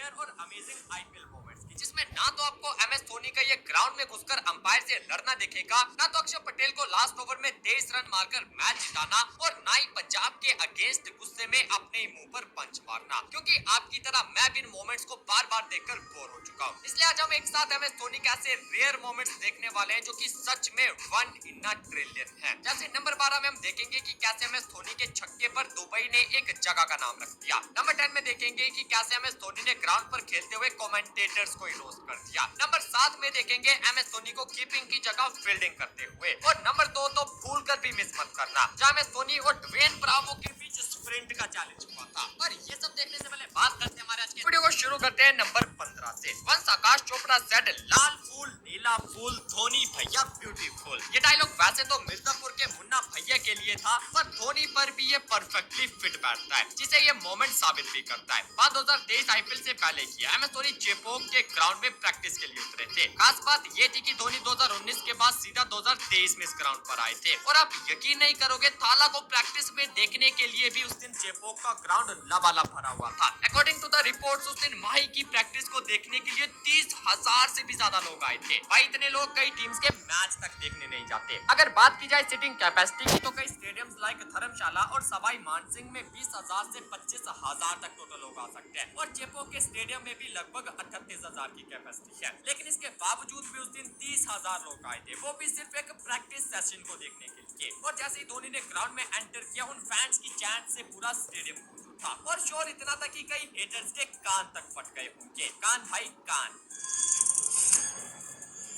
Rare और amazing IPL moments की, जिसमें ना तो आपको एमएस धोनी का ये ग्राउंड में घुसकर अंपायर से लड़ना दिखेगा, ना तो अक्षर पटेल को लास्ट ओवर में 23 रन मारकर मैच जिताना, और ना ही पंजाब के अगेंस्ट गुस्से में अपने ही मुंह पर पंच मारना, क्योंकि आपकी तरह मैं भी इन मोमेंट्स को बार बार देखकर बोर हो चुका हूँ। इसलिए आज हम एक साथ एमएस धोनी के ऐसे रेयर मोमेंट्स देखने वाले हैं जो कि सच में 1 इन अ ट्रिलियन है। जैसे नंबर 12 में हम देखेंगे कि कैसे एमएस धोनी के छक्के पर दुबई ने एक जगह का नाम रख दिया। नंबर 10 में देखेंगे कि कैसे एमएस धोनी ने ग्राउंड पर खेलते हुए कमेंटेटर्स को ही रोस्ट कर दिया। नंबर 7 में देखेंगे एमएस धोनी को कीपिंग की जगह फील्डिंग करते हुए। और नंबर 2 तो भूल कर भी मिस मत करना, जहां एमएस धोनी और ड्वेन ब्रावो के बीच स्प्रिंट का चैलेंज हुआ था। और ये सब देखने से पहले बात करते हैं हमारे आज के वीडियो को शुरू करते हैं नंबर 15 से। वंस आकाश चोपड़ा सेड, लाल फूल नीला फूल, धोनी भैया ब्यूटीफुल। ये डायलॉग वैसे तो मिर्जापुर के मुन्ना भैया के लिए था, पर धोनी पर भी ये परफेक्टली फिट बैठता है, जिसे ये मोमेंट साबित भी करता है। बात 2023 आईपीएल से पहले की है। एमएस धोनी चेपॉक के ग्राउंड में प्रैक्टिस के लिए उतरे थे। खास बात ये थी कि धोनी 2019 के बाद सीधा 2023 में इस ग्राउंड पर आए थे, और आप यकीन नहीं करोगे, थाला को प्रैक्टिस में देखने के लिए भी उस दिन चेपॉक का ग्राउंड लबालब भरा हुआ था। अकॉर्डिंग टू द रिपोर्ट्स, उस दिन माही की प्रैक्टिस को देखने के लिए 30,000 से भी ज्यादा लोग आए थे। भाई इतने लोग कई टीम्स के मैच तक देखने नहीं जाते। अगर बात की जाए सिटिंग कैपेसिटी की, तो कई स्टेडियम्स लाइक धर्मशाला और सवाई मानसिंह में 20,000 से 25,000 तक टोटल लोग आ सकते हैं, और चेपॉक के स्टेडियम में भी लगभग 38,000 की कैपेसिटी है। लेकिन इसके बावजूद भी उस दिन 30,000 लोग आए थे, वो भी सिर्फ एक प्रैक्टिस सेशन को देखने के लिए। और जैसे ही धोनी ने ग्राउंड में एंटर किया, उन फैंस की चैंट से पूरा स्टेडियम गूंज उठा, और शोर इतना था कि कई हेटर्स के कान तक फट गए होंगे। कान भाई कान।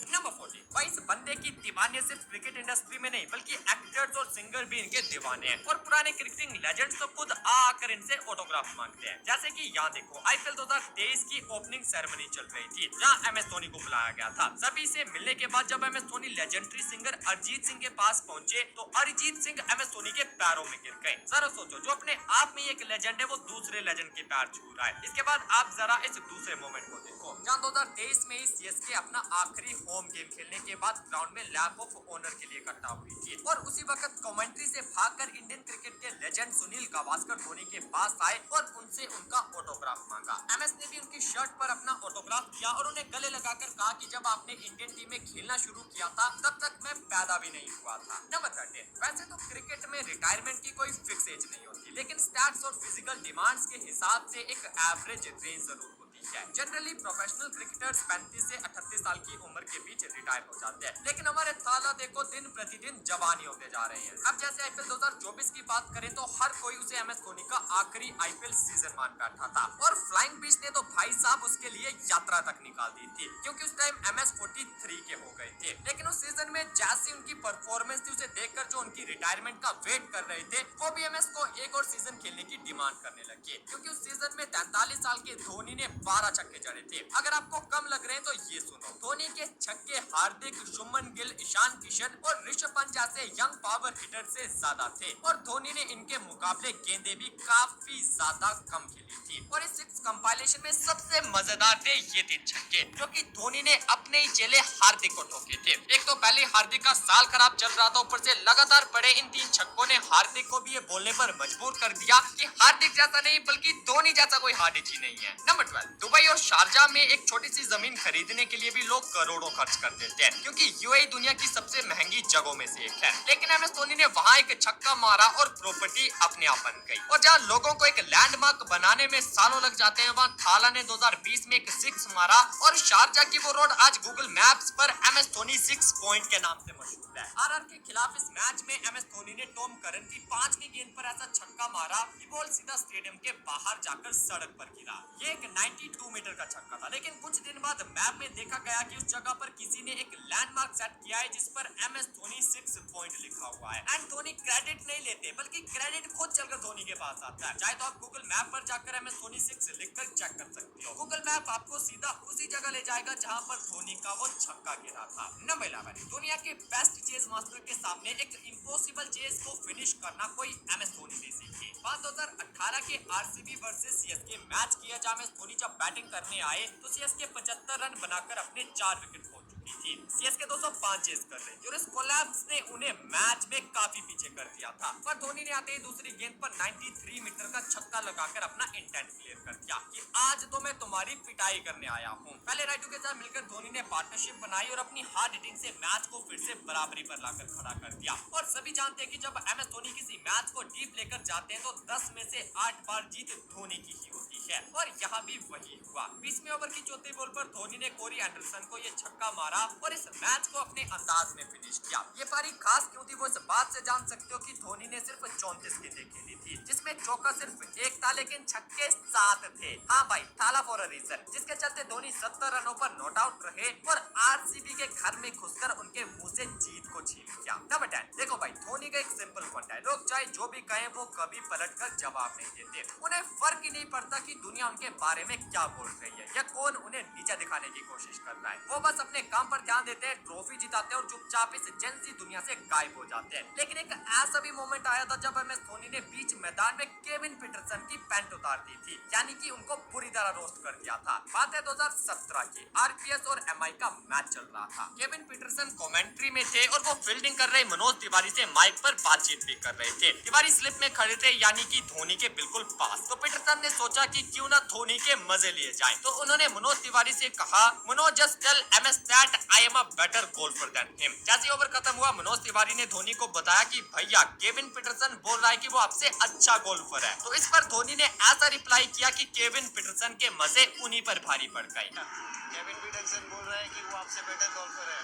नंबर 40, भाई इस बंदे की दीवाने सिर्फ क्रिकेट इंडस्ट्री में नहीं, बल्कि एक्टर्स और सिंगर भी इनके दीवाने हैं। और पुराने क्रिकेटिंग लेजेंड्स तो खुद आकर इनसे ऑटोग्राफ मांगते हैं। जैसे कि यहाँ देखो, आईपीएल 2023 की ओपनिंग सेरेमनी चल रही थी, जहाँ एमएस धोनी को बुलाया गया था। सभी से मिलने के बाद जब MS Dhoni legendary singer Arijit Singh के पास पहुंचे, तो अरिजीत सिंह एमएस धोनी के पैरों में गिर गए। जरा सोचो, जो अपने आप में एक लेजेंड है, वो दूसरे लेजेंड के पैर छू रहा है। इसके बाद आप जरा इस दूसरे मोमेंट को देखो, जहाँ 2023 में ही सीएसके अपना आखिरी होम गेम खेलने के बाद ग्राउंड में लैप ऑफ ऑनर के लिए इकट्ठा हुई थी, और उसी वक्त कमेंट्री से भागकर इंडियन क्रिकेट के लेजेंड सुनील गावस्कर धोनी के पास आए और उनसे उनका ऑटोग्राफ मांगा। एमएस ने भी उनकी शर्ट पर अपना ऑटोग्राफ दिया और उन्हें गले लगाकर कहा कि जब आपने इंडियन टीम में खेलना शुरू किया था, तब तक मैं पैदा भी नहीं हुआ था। नंबर 13, वैसे तो क्रिकेट में रिटायरमेंट की कोई फिक्स एज नहीं होती, लेकिन स्टैट्स और फिजिकल डिमांड्स के हिसाब से एक एवरेज रेंज जरूर होती है। जनरली प्रोफेशनल क्रिकेटर्स 35 से 38 साल की उम्र के बीच रिटायर हो जाते हैं, लेकिन हमारे थाला देखो दिन प्रतिदिन जवानी होते जा रहे हैं। अब जैसे आईपीएल 2024 की बात करें, तो हर कोई उसे एमएस धोनी का आखिरी आईपीएल सीजन मान बैठा था, और फ्लाइंग बीच ने तो भाई साहब उसके लिए यात्रा तक निकाल दी थी, क्योंकि उस टाइम एमएस 43 के हो गए थे। लेकिन उस सीजन में जैसी उनकी परफॉर्मेंस थी, उसे देखकर जो उनकी रिटायरमेंट का वेट कर रहे थे, वो भी एमएस को एक और सीजन खेलने की डिमांड करने लगे, क्योंकि उस सीजन में 43 साल के धोनी ने 12 छक्के जड़े थे। अगर आपको कम लग रहे हैं तो ये सुनो, धोनी के छक्के हार्दिक, शुभमन गिल, ईशान किशन और ऋषभ पंत जैसे यंग पावर हिटर से ज्यादा थे, और धोनी ने इनके मुकाबले गेंदे भी काफी ज्यादा कम खेली थी। और इस 6 कंपाइलेशन में सबसे मजेदार थे ये 3 छक्के, जो कि धोनी ने अपने ही चेले हार्दिक को ठोके थे। एक तो पहले हार्दिक का साल खराब चल रहा था, ऊपर से लगातार पड़े इन 3 छक्कों ने हार्दिक को भी ये बोलने पर मजबूर कर दिया कि हार्दिक जैसा नहीं, बल्कि धोनी जैसा कोई हार्दिक ही नहीं है। नंबर 12, दुबई और शारजा में एक छोटी सी जमीन खरीदने के लिए भी लोग करोड़ों खर्च कर देते हैं, क्योंकि यूएई दुनिया की सबसे महंगी जगहों में से एक है। लेकिन एमएस धोनी ने वहां एक छक्का मारा और प्रॉपर्टी अपने आप बन गई। और जहां लोगों को एक लैंडमार्क बनाने में सालों लग जाते हैं, वहां थाला ने 2020 में एक 6 मारा, और शारजा की वो रोड आज गूगल मैप्स पर एमएस धोनी 6 पॉइंट के नाम से मशहूर है। आरआर के खिलाफ इस मैच में एमएस धोनी ने टॉम करन की 5 की गेंद पर ऐसा छक्का मारा कि बॉल सीधा स्टेडियम के बाहर जाकर सड़क पर गिरा। ये एक 92 मीटर का छक्का था, लेकिन कुछ दिन बाद मैप में देखा गया कि उस जगह पर किसी ने एक लैंडमार्क सेट किया है, जिस पर एमएस धोनी 6 पॉइंट लिखा हुआ है। एंड धोनी क्रेडिट नहीं लेते, बल्कि क्रेडिट खुद चलकर धोनी के पास आता है। चाहे तो आप गूगल मैप पर जाकर एमएस धोनी 6 लिखकर चेक कर सकते हो। गूगल मैप आपको सीधा उसी जगह ले जाएगा जहां पर धोनी का वो छक्का गिरा था। नंबर 11, दुनिया के बेस्ट चेस मास्टर के सामने एक इम्पॉसिबल चेस को फिनिश करना कोई एमएस धोनी नहीं सीखे। 2018 के आरसीबी वर्सेस सीएसके मैच किया, जहां एमएस धोनी जब बैटिंग करने आए तो सीएसके 75 रन बनाकर अपने 4 विकेट खो चुके चुकी थी। सीएसके 205 चेस कर रही थी और इस कोलैप्स ने उन्हें मैच में काफी पीछे कर दिया था। पर धोनी ने आते ही दूसरी गेंद पर 93 मीटर का छक्का लगाकर अपना इंटेंट क्लियर कर दिया कि आज तो मैं तुम्हारी पिटाई करने आया हूँ। पहले राइटू के साथ मिलकर धोनी ने पार्टनरशिप बनाई और अपनी हार्ड हिटिंग से मैच को फिर से बराबरी पर लाकर खड़ा कर दिया। और सभी जानते हैं कि जब एमएस धोनी किसी मैच को डीप लेकर जाते हैं तो 10 में से 8 बार जीत धोनी की ही होती है और यहाँ भी वही हुआ। 20वें ओवर की चौथी बॉल पर धोनी ने कोरी एंडरसन को ये छक्का मारा और इस मैच को अपने अंदाज में फिनिश किया। ये पारी खास क्यों थी वो इस बात से जान सकते हो कि धोनी ने सिर्फ 34 गेंदें खेली थी, जिसमें चौका सिर्फ एक था लेकिन छक्के 7 थे। हाँ भाई, थाला फॉर अ रीजन, जिसके चलते धोनी 70 रनों पर नॉट आउट रहे और आरसीबी के घर में घुसकर उनके मुंह से जीत को छीन लिया। नंबर 10, देखो भाई, धोनी का एक सिंपल पॉइंट है, लोग चाहे जो भी कहें वो कभी पलटकर जवाब नहीं देते। उन्हें फर्क ही नहीं पड़ता कि दुनिया उनके बारे में क्या बोल रही है या कौन उन्हें नीचा दिखाने की कोशिश कर रहा है। वो बस अपने काम पर ध्यान देते हैं, ट्रॉफी जिताते हैं और चुपचाप इस जेंसी दुनिया से गायब हो जाते हैं। लेकिन एक ऐसा भी मोमेंट आया था जब एमएस धोनी ने बीच मैदान में केविन पीटरसन की पैंट उतार दी थी, यानी कि उनको पूरी तरह रोस्ट कर दिया था। बात है 2017 की, आरपीएस और एमआई का मैच चल रहा था। केविन पीटरसन कमेंट्री में थे और वो फील्डिंग कर रहे मनोज तिवारी से माइक पर बातचीत भी कर रहे थे। तिवारी स्लिप में खड़े थे, यानी कि धोनी के बिल्कुल पास। तो पीटरसन ने सोचा कि क्यों ना धोनी के मजे लिए जाएं। तो उन्होंने मनोज तिवारी से कहा, Manoj just tell M S that I am a better golfer than him. जैसे ओवर खत्म हुआ, मनोज तिवारी ने धोनी को बताया कि भैया केविन पीटरसन बोल रहा है कि वो आपसे अच्छा गोल्फर है। तो इस पर धोनी ने ऐसा रिप्लाई किया कि केविन पीटरसन के मजे उन्हीं पर भारी पड़ गए। केविन पीटरसन बोल रहा है कि वो आपसे बेटर गोल्फर है।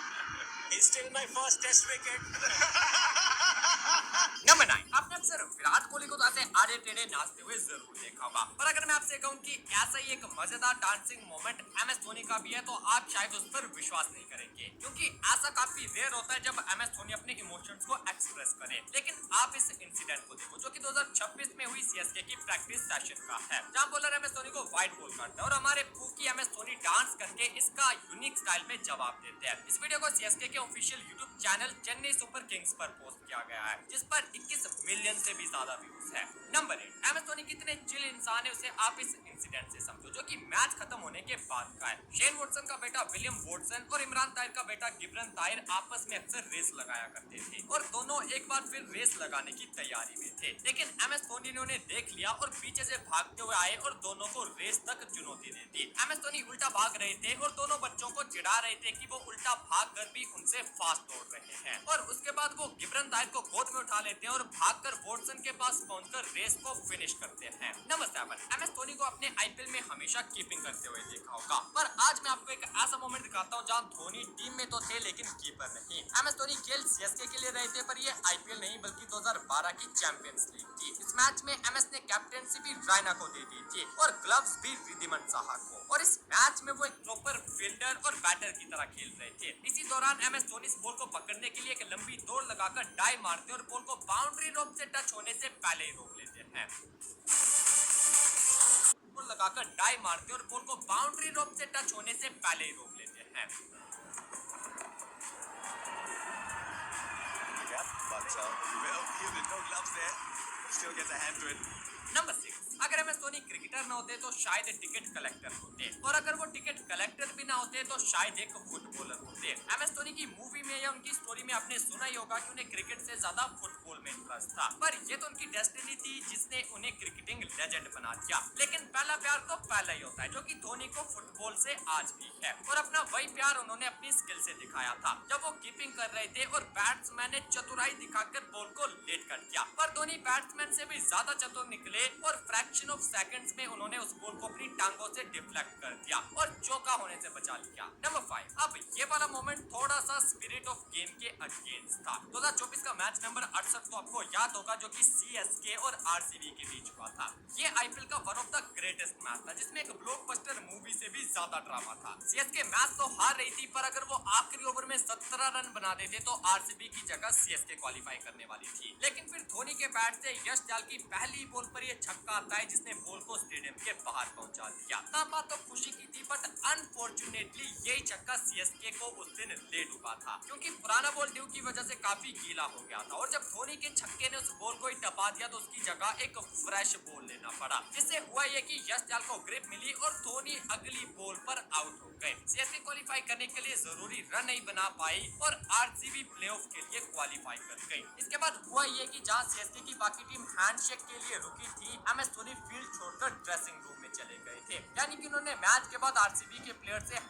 He's still my first test wicket. Number 9, आपने अक्सर विराट कोहली को तो ऐसे आड़े टेढ़े नाचते हुए जरूर देखा होगा, पर अगर मैं आपसे कहूं कि ऐसा ही एक मजेदार डांसिंग मोमेंट एमएस धोनी का भी है तो आप शायद उस पर विश्वास नहीं करेंगे, क्योंकि ऐसा काफी रेयर होता है जब एमएस धोनी अपने इमोशंस को एक्सप्रेस करे। लेकिन आप इस इंसिडेंट को देखो, जो कि 2026 में हुई सीएसके की प्रैक्टिस सेशन का है, जहां बॉलर एमएस धोनी को वाइड बॉल करता है और हमारे पूकी एमएस धोनी डांस करके इसका यूनिक स्टाइल में जवाब देते हैं। इस वीडियो को सीएसके के official YouTube channel Chennai super Kings पर पोस्ट किया गया है, जिस पर 21 मिलियन से भी ज्यादा व्यूज है। नंबर 8, एमएस धोनी कितने चिल इंसान है उसे आप इस इंसिडेंट से समझो, जो कि मैच खत्म होने के बाद का है। शेन वॉटसन का बेटा विलियम वॉटसन और इमरान ताहिर का बेटा गिब्रन ताहिर आपस में अक्सर रेस लगाया करते थे और दोनों एक बार फिर रेस लगाने की तैयारी में थे। लेकिन एमएस धोनी ने उन्हें देख लिया और पीछे से भागते हुए आए और दोनों को रेस तक चुनौती दे दी। एमएस धोनी उल्टा भाग रहे थे और दोनों बच्चों को चिढ़ा रहे थे कि वो उल्टा भाग कर भी उनसे फास्ट दौड़ रहे हैं। और उसके बाद वो गिब्रन ताहिर को गोद में उठा लेते हैं और भागकर वॉटसन के पास पहुंचकर रेस को फिनिश करते हैं। नंबर 7, एमएस धोनी को अपने आईपीएल में हमेशा कीपिंग करते हुए देखा होगा, पर आज मैं आपको एक ऐसा मोमेंट दिखाता हूं जहां धोनी टीम में तो थे लेकिन कीपर नहीं। एमएस धोनी खेल सीएसके के लिए रहे थे, पर ये आईपीएल नहीं बल्कि 2012 की चैंपियंस लीग थी। इस मैच में एमएस ने कैप्टेंसी भी रायना को दे दी थी और ग्लव्स भी रिद्धिमान साहा को, और इस मैच में वो एक प्रॉपर फील्डर और बैटर की तरह खेल रहे थे। इसी दौरान एमएस धोनी इस बॉल को पकड़ने के लिए एक लंबी दौड़ लगाकर डाई मारते और बॉल को बाउंड्री रोप से टच होने से पहले ही रोक लेते हैं। बॉल लगाकर डाई मारते और बॉल को बाउंड्री रोप से टच होने से पहले ही रोक लेते हैं। नंबर 6, अगर एमएस धोनी क्रिकेटर न होते तो शायद टिकट कलेक्टर होते, और अगर वो टिकट कलेक्टर भी ना होते तो शायद एक फुटबॉलर होते। एमएस धोनी की मूवी में या उनकी स्टोरी में आपने सुना ही होगा कि उन्हें क्रिकेट से ज्यादा फुटबॉल में इंटरेस्ट था, पर ये तो उनकी डेस्टिनी थी जिसने उन्हें क्रिकेटिंग लेजेंड बना दिया। लेकिन पहला प्यार तो पहला ही होता है, जो कि धोनी को फुटबॉल से आज भी है, और अपना वही प्यार उन्होंने अपनी स्किल से दिखाया था जब वो कीपिंग कर रहे थे और बैट्समैन ने चतुराई दिखाकर बॉल को लेट कर दिया। पर धोनी बैट्समैन से भी ज्यादा चतुर निकले और फ्रैक्शन ऑफ सेकंड्स में उन्होंने उस बॉल को अपनी टांगों से डिफ्लेक्ट कर दिया और चौका होने से बचा लिया। नंबर 5, अब ये वाला मोमेंट थोड़ा सा स्पिरिट ऑफ गेम के अगेंस्ट था। 2024 का मैच नंबर 68 तो आपको याद होगा, जो कि सीएसके और आरसीबी के बीच हुआ था। ये आईपीएल का one of the greatest match था, जिसमें एक ब्लॉकबस्टर मूवी से भी ज्यादा ड्रामा था। सीएसके मैच तो हार रही थी, पर अगर वो आखिरी ओवर में 17 रन बना देते तो आरसीबी की जगह सीएसके क्वालिफाई करने वाली थी। लेकिन फिर धोनी के बैट से यश दयाल की पहली बॉल पर यह छक्का आता है जिसने बॉल को स्टेडियम के बाहर पहुंचा दिया। तब बात तो खुशी की थी, बट अनफॉर्चुनेटली यही चक्का सीएसके को उस दिन ले डूबा था, क्योंकि पुराना बॉल ड्यू की वजह से काफी गीला हो गया था और जब धोनी के छक्के ने उस बॉल को ही टपा दिया तो उसकी जगह एक फ्रेश बॉल लेना पड़ा, जिससे हुआ ये कि यश दयाल को ग्रिप मिली और धोनी अगली बॉल पर आउट हो गए। सीएसके क्वालिफाई करने के लिए जरूरी रन नहीं बना पाई और आरसीबी प्लेऑफ के लिए क्वालिफाई कर गई। इसके बाद हुआ ये कि जहां सीएसके की बाकी टीम हैंडशेक के लिए रुकी थी, एमएस धोनी फील्ड छोड़कर ड्रेसिंग रूम में चले गए थे, यानी कि उन्होंने मैच के बाद आरसीबी के प्लेयर से